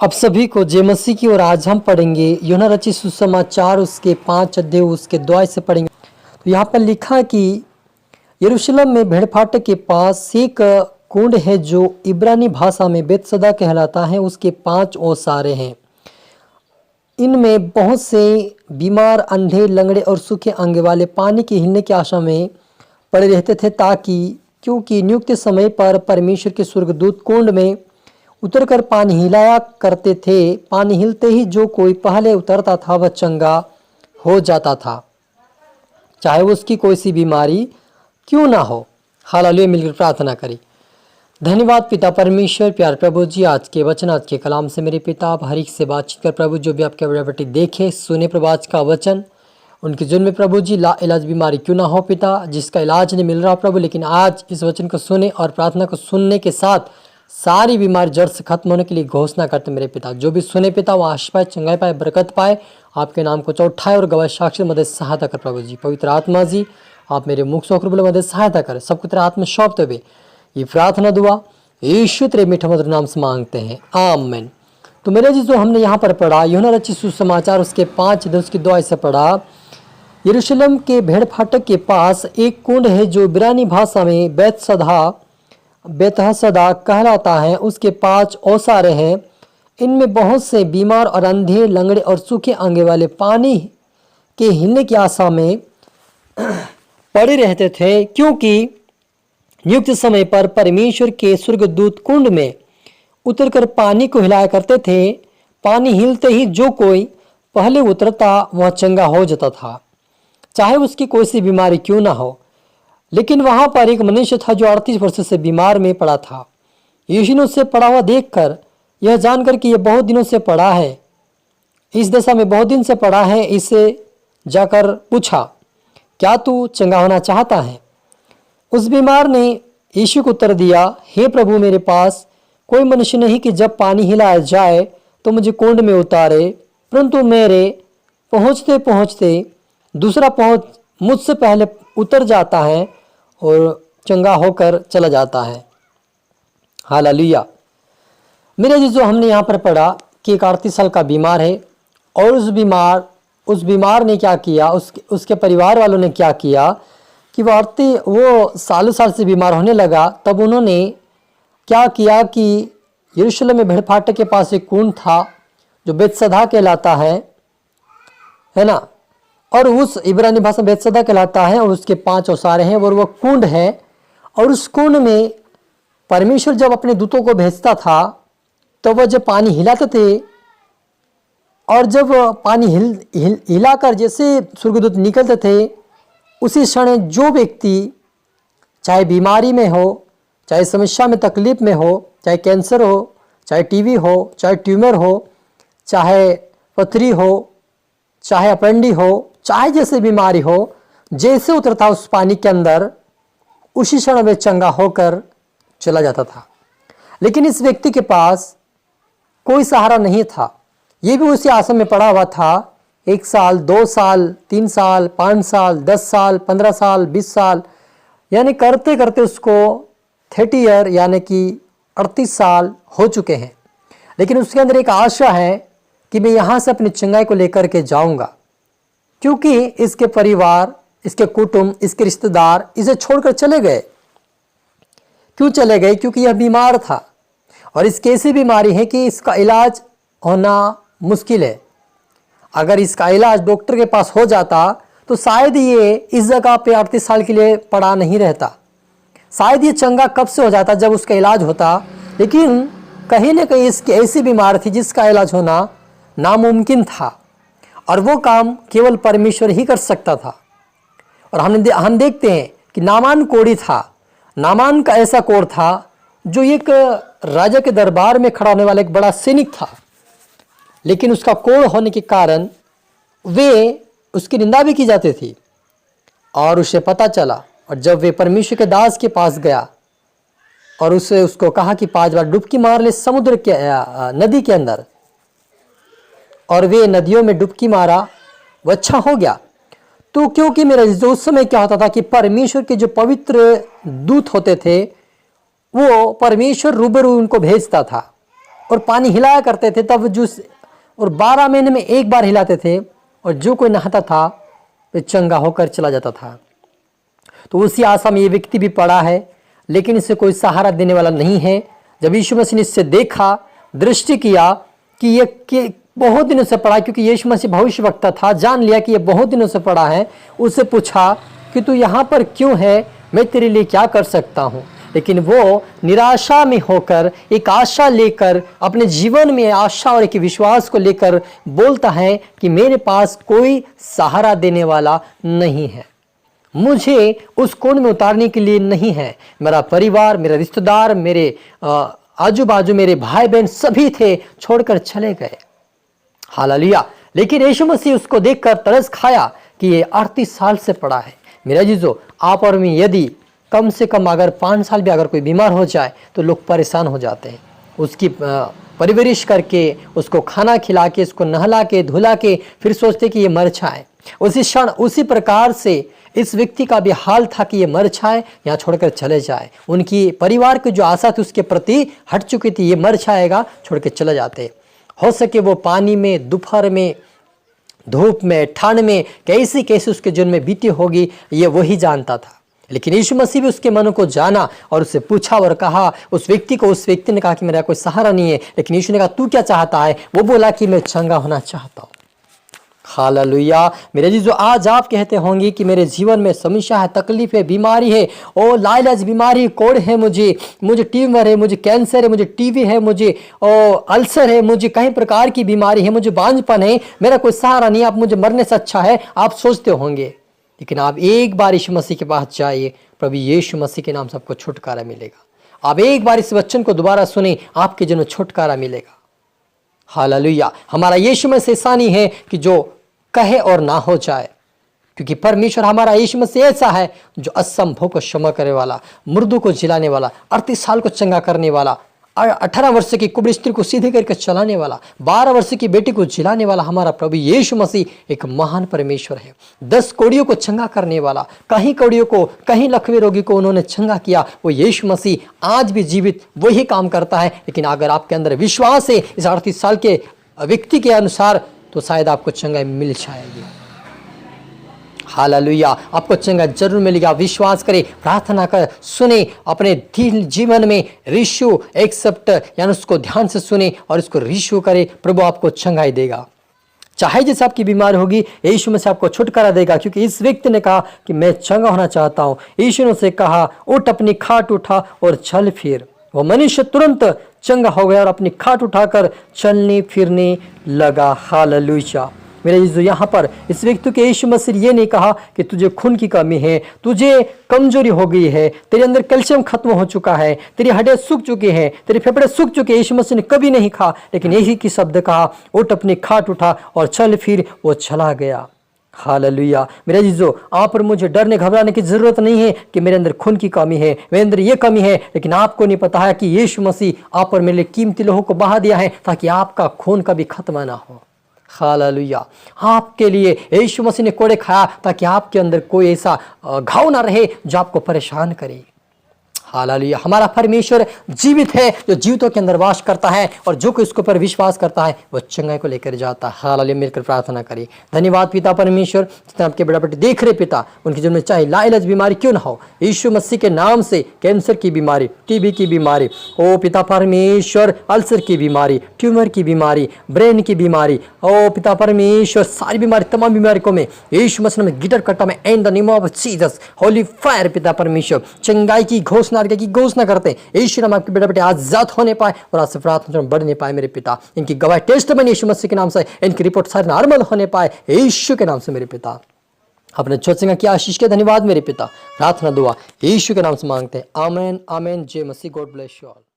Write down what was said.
अब सभी को जय मसीह की और आज हम पढ़ेंगे यूहन्ना रचित सुसमाचार उसके 5 अध्याय उसके 2 से पढ़ेंगे। तो यहाँ पर लिखा है कि यरूशलेम में भेड़ फाटक के पास एक कुंड है जो इब्रानी भाषा में बेतसदा कहलाता है। उसके 5 ओसारे हैं। इनमें बहुत से बीमार, अंधे, लंगड़े और सूखे अंग वाले पानी के हिलने की आशा में पड़े रहते थे, ताकि क्योंकि नियुक्त समय पर परमेश्वर के स्वर्गदूत कुंड में उतरकर पानी हिलाया करते थे। पानी हिलते ही जो कोई पहले उतरता था वह चंगा हो जाता था, चाहे उसकी कोई सी बीमारी क्यों ना हो। हालेलुया। मिलकर प्रार्थना करें। धन्यवाद पिता परमेश्वर, प्यार प्रभु जी, आज के वचन, आज के कलाम से मेरे पिता आप हर एक से बातचीत कर प्रभु। जो भी आपके बड़े बेटे देखे सुने प्रभु आज का वचन, उनके जुर्म में प्रभु जी ला इलाज बीमारी क्यों ना हो पिता, जिसका इलाज नहीं मिल रहा प्रभु, लेकिन आज इस वचन को सुने और प्रार्थना को सुनने के साथ सारी बीमारी जड़ से खत्म होने के लिए घोषणा करते मेरे पिता। जो भी सुने पिता वो आशीष पाए, चंगाई पाए, बरकत पाए, आपके नाम को चौठाए और गवाह साक्षी मदद सहायता कर प्रभु जी। पवित्र आत्मा जी आप मेरे मुख से होकर बोले मदद सहायता करें। सबको तेरा आत्मा सौंपते हुए ये प्रार्थना दुआ यीशु तेरे मीठा मधुर नाम से मांगते हैं, आमीन। तो मेरे जी जो हमने यहाँ पर पढ़ा यूहन्ना रचित सुसमाचार उसके 5 अध्याय उसकी 2 से पढ़ा। यरूशलेम के भेड़ फाटक के पास एक कुंड है जो इब्रानी भाषा में बेतहसदा कहलाता है। उसके 5 ओसारे हैं। इनमें बहुत से बीमार और अंधे, लंगड़े और सूखे अंगे वाले पानी के हिलने की आशा में पड़े रहते थे, क्योंकि नियुक्त समय पर परमेश्वर के स्वर्गदूत कुंड में उतरकर पानी को हिलाया करते थे। पानी हिलते ही जो कोई पहले उतरता वह चंगा हो जाता था, चाहे उसकी कोई सी बीमारी क्यों ना हो। लेकिन वहां पर एक मनुष्य था जो 38 वर्ष से बीमार में पड़ा था। यीशु ने उससे पड़ा हुआ देखकर यह जानकर कि यह बहुत दिनों से पड़ा है, इस दशा में बहुत दिन से पड़ा है, इससे जाकर पूछा, क्या तू चंगा होना चाहता है? उस बीमार ने यीशु को उत्तर दिया, हे प्रभु, मेरे पास कोई मनुष्य नहीं कि जब पानी हिलाया जाए तो मुझे कुंड में उतारे, परंतु मेरे पहुँचते पहुँचते दूसरा मुझसे पहले उतर जाता है और चंगा होकर चला जाता है। हालेलुया। मेरे जी जो हमने यहाँ पर पढ़ा कि एक 38 साल का बीमार है और उस बीमार ने क्या किया, उसके परिवार वालों ने क्या किया कि वो सालों साल से बीमार होने लगा। तब उन्होंने क्या किया कि यरूशलेम में भेड़ फाटक के पास एक कुंड था जो बेतसदा कहलाता है ना, और उस इब्रानी भाषा में बेतसदा कहलाता है, और उसके 5 ओसारे हैं और वह कुंड है। और उस कुंड में परमेश्वर जब अपने दूतों को भेजता था तो वह जब पानी हिलाते थे, और जब पानी हिलाकर जैसे स्वर्गदूत निकलते थे, उसी क्षण जो व्यक्ति चाहे बीमारी में हो, चाहे समस्या में तकलीफ में हो, चाहे कैंसर हो, चाहे टीबी हो, चाहे ट्यूमर हो, चाहे पथरी हो, चाहे अपेंडी हो, चाहे जैसे बीमारी हो, जैसे उतरता उस पानी के अंदर उसी क्षण में चंगा होकर चला जाता था। लेकिन इस व्यक्ति के पास कोई सहारा नहीं था। ये भी उसी आश्रम में पड़ा हुआ था 1 साल, 2 साल, 3 साल, 5 साल, 10 साल, 15 साल, 20 साल, यानी करते करते उसको 30 ईयर यानी कि 38 साल हो चुके हैं। लेकिन उसके अंदर एक आशा है कि मैं यहाँ से अपनी चंगाई को लेकर के जाऊँगा, क्योंकि इसके परिवार, इसके कुटुंब, इसके रिश्तेदार इसे छोड़कर चले गए। क्यों चले गए? क्योंकि यह बीमार था और इसकी ऐसी बीमारी है कि इसका इलाज होना मुश्किल है। अगर इसका इलाज डॉक्टर के पास हो जाता तो शायद ये इस जगह पे 38 साल के लिए पड़ा नहीं रहता। शायद ये चंगा कब से हो जाता, जब उसका इलाज होता। लेकिन कहीं ना कहीं इसकी ऐसी बीमारी थी जिसका इलाज होना नामुमकिन था, और वो काम केवल परमेश्वर ही कर सकता था। और हम देखते हैं कि नामान कोढ़ी था। नामान का ऐसा कोढ़ था जो एक राजा के दरबार में खड़ा होने वाला एक बड़ा सैनिक था, लेकिन उसका कोढ़ होने के कारण उसकी निंदा भी की जाती थी। और उसे पता चला, और जब वे परमेश्वर के दास के पास गया और उसको कहा कि 5 बार डुबकी मार ले समुद्र के नदी के अंदर, और वे नदियों में डुबकी मारा, वो अच्छा हो गया। तो क्योंकि मेरा जो उस समय क्या होता था कि परमेश्वर के जो पवित्र दूत होते थे वो परमेश्वर रूबरू उनको भेजता था, और पानी हिलाया करते थे तब जूस, और 12 महीने में एक बार हिलाते थे, और जो कोई नहाता था वह चंगा होकर चला जाता था। तो उसी आशा में ये व्यक्ति भी पड़ा है, लेकिन इसे कोई सहारा देने वाला नहीं है। जब यीशु मसीह ने इससे देखा, दृष्टि किया कि ये बहुत दिनों से पड़ा, क्योंकि यीशु मसीह भविष्यवक्ता था, जान लिया कि ये बहुत दिनों से पड़ा है। उससे पूछा कि तू यहाँ पर क्यों है, मैं तेरे लिए क्या कर सकता हूँ। लेकिन वो निराशा में होकर एक आशा लेकर, अपने जीवन में आशा और एक विश्वास को लेकर बोलता है कि मेरे पास कोई सहारा देने वाला नहीं है, मुझे उस कोण में उतारने के लिए नहीं है। मेरा परिवार, मेरे रिश्तेदार, मेरे आजू बाजू मेरे भाई बहन सभी थे, छोड़कर चले गए। हालेलुया। लेकिन यीशु मसीह उसको देखकर तरस खाया कि ये 38 साल से पड़ा है। मेरा जीजो, आप और मैं यदि कम से कम अगर 5 साल भी अगर कोई बीमार हो जाए तो लोग परेशान हो जाते हैं। उसकी परवरिश करके, उसको खाना खिला के, उसको नहला के धुला के फिर सोचते कि ये मर जाए। उसी क्षण उसी प्रकार से इस व्यक्ति का भी हाल था कि ये मर जाए, यहाँ छोड़कर चले जाए। उनकी परिवार की जो आशा थी उसके प्रति हट चुकी थी, ये मर जाएगा, छोड़ के चले जाते। हो सके वो पानी में, दोपहर में, धूप में, ठंड में कैसी कैसी उसके जीवन में बीती होगी, ये वही जानता था। लेकिन यीशु मसीह भी उसके मन को जाना और उससे पूछा और कहा, उस व्यक्ति ने कहा कि मेरा कोई सहारा नहीं है। लेकिन यीशु ने कहा तू क्या चाहता है? वो बोला कि मैं चंगा होना चाहता हूँ। हालेलुया। मेरे जीजो, आज आप कहते होंगे कि मेरे जीवन में समस्या है, तकलीफ है, बीमारी है, ओ लाइलाज बीमारी, कोढ़ है, मुझे ट्यूमर है, मुझे कैंसर है, मुझे टीबी है, मुझे अल्सर है, मुझे कई प्रकार की बीमारी है, मुझे बांझपन है, मेरा कोई सहारा नहीं, आप मुझे मरने से अच्छा है, आप सोचते होंगे। लेकिन आप एक बार यीशु मसीह के पास जाइए, प्रभु यीशु मसीह के नाम से आपको छुटकारा मिलेगा। आप एक बार इस वचन को दोबारा सुने, आपके जन्म छुटकारा मिलेगा। हालेलुया। हमारा यीशु में से ऐसा नहीं है कि जो कहे और ना हो जाए, क्योंकि परमेश्वर हमारा यीशु मसीह ऐसा है जो असंभव को क्षमा करने वाला, मुर्दों को जिलाने वाला, 38 साल को चंगा करने वाला, 18 वर्ष की कुबड़ी स्त्री को सीधे करके चलाने वाला, 12 वर्ष की बेटी को जिलाने वाला हमारा प्रभु यीशु मसीह एक महान परमेश्वर है। 10 कोड़ियों को चंगा करने वाला, कहीं कोड़ियों को, कहीं लकवे रोगी को उन्होंने चंगा किया, वो यीशु मसीह आज भी जीवित वही काम करता है। लेकिन अगर आपके अंदर विश्वास है इस 38 साल के व्यक्ति के अनुसार, तो शायद आपको चंगाई मिल जाएगी। हालेलुया। आपको चंगा जरूर मिलेगा। विश्वास करें, प्रार्थना कर, सुने, अपने जीवन में रिश्यू एक्सेप्ट यानी उसको ध्यान से सुने और इसको रिश्यू करें, प्रभु आपको चंगाई देगा। चाहे जैसे आपकी बीमारी होगी, यीशु में से आपको छुटकारा देगा, क्योंकि इस व्यक्ति ने कहा कि मैं चंगा होना चाहता हूँ। यीशु ने उसे कहा उठ, अपनी खाट उठा और चल फिर। वो मनुष्य तुरंत चंगा हो गया और अपनी खाट उठाकर चलने फिरने लगा। हालेलुया। मेरे यीशु, यहाँ पर इस व्यक्ति के यीशु मसीह ये नहीं कहा कि तुझे खून की कमी है, तुझे कमजोरी हो गई है, तेरे अंदर कैल्शियम खत्म हो चुका है, तेरी हड्डियां सूख चुकी हैं, तेरे फेफड़े सूख चुके हैं। यीशु मसीह ने कभी नहीं कहा, लेकिन यही की शब्द कहा उठ, अपनी खाट उठा और चल फिर। वो चला गया। हालेलुया। मेरे जीजो, आप और मुझे डरने घबराने की जरूरत नहीं है कि मेरे अंदर खून की कमी है, मेरे अंदर ये कमी है, लेकिन आपको नहीं पता है कि यीशु मसीह आप और मेरे लिए कीमती लोगों को बहा दिया है ताकि आपका खून कभी खत्म ना हो। हालेलुया। आपके लिए यीशु मसीह ने कोड़े खाया ताकि आपके अंदर कोई ऐसा घाव ना रहे जो आपको परेशान करे। हालेलुया। हमारा परमेश्वर जीवित है, जो जीवितों के अंदर वास करता है, और जो कोई उसके ऊपर विश्वास करता है वो चंगाई को लेकर जाता है। हालेलुया। मिलकर प्रार्थना करिए। धन्यवाद पिता परमेश्वर, जितना आपके बेटा बेटी देख रहे पिता, उनके जीवन में चाहे लाइलाज बीमारी क्यों ना हो, यीशु मसीह के नाम से कैंसर की बीमारी, टीबी की बीमारी, ओ पिता परमेश्वर, अल्सर की बीमारी, ट्यूमर की बीमारी, ब्रेन की बीमारी, ओ पिता परमेश्वर, सारी बीमारी, तमाम बीमारी को मैं यीशु मसीह में गिटर करता मैं in the name of Jesus, Holi fire पिता परमेश्वर, चंगाई की घोषणा करते हैं। यीशु नाम आपके बेटा बेटे आजाद होने पाए और आज से प्रार्थना बढ़ने पाए। मेरे पिता, इनकी गवाही टेस्ट में यीशु मसीह के नाम से, इनकी रिपोर्ट सारी नॉर्मल होने पाए यीशु के नाम से। मेरे पिता, अपने छोटे की आशीष के धन्यवाद मेरे पिता। प्रार्थना दुआ यीशु के नाम से मांगते हैं। आमीन आमीन। जय मसीह। God bless you all.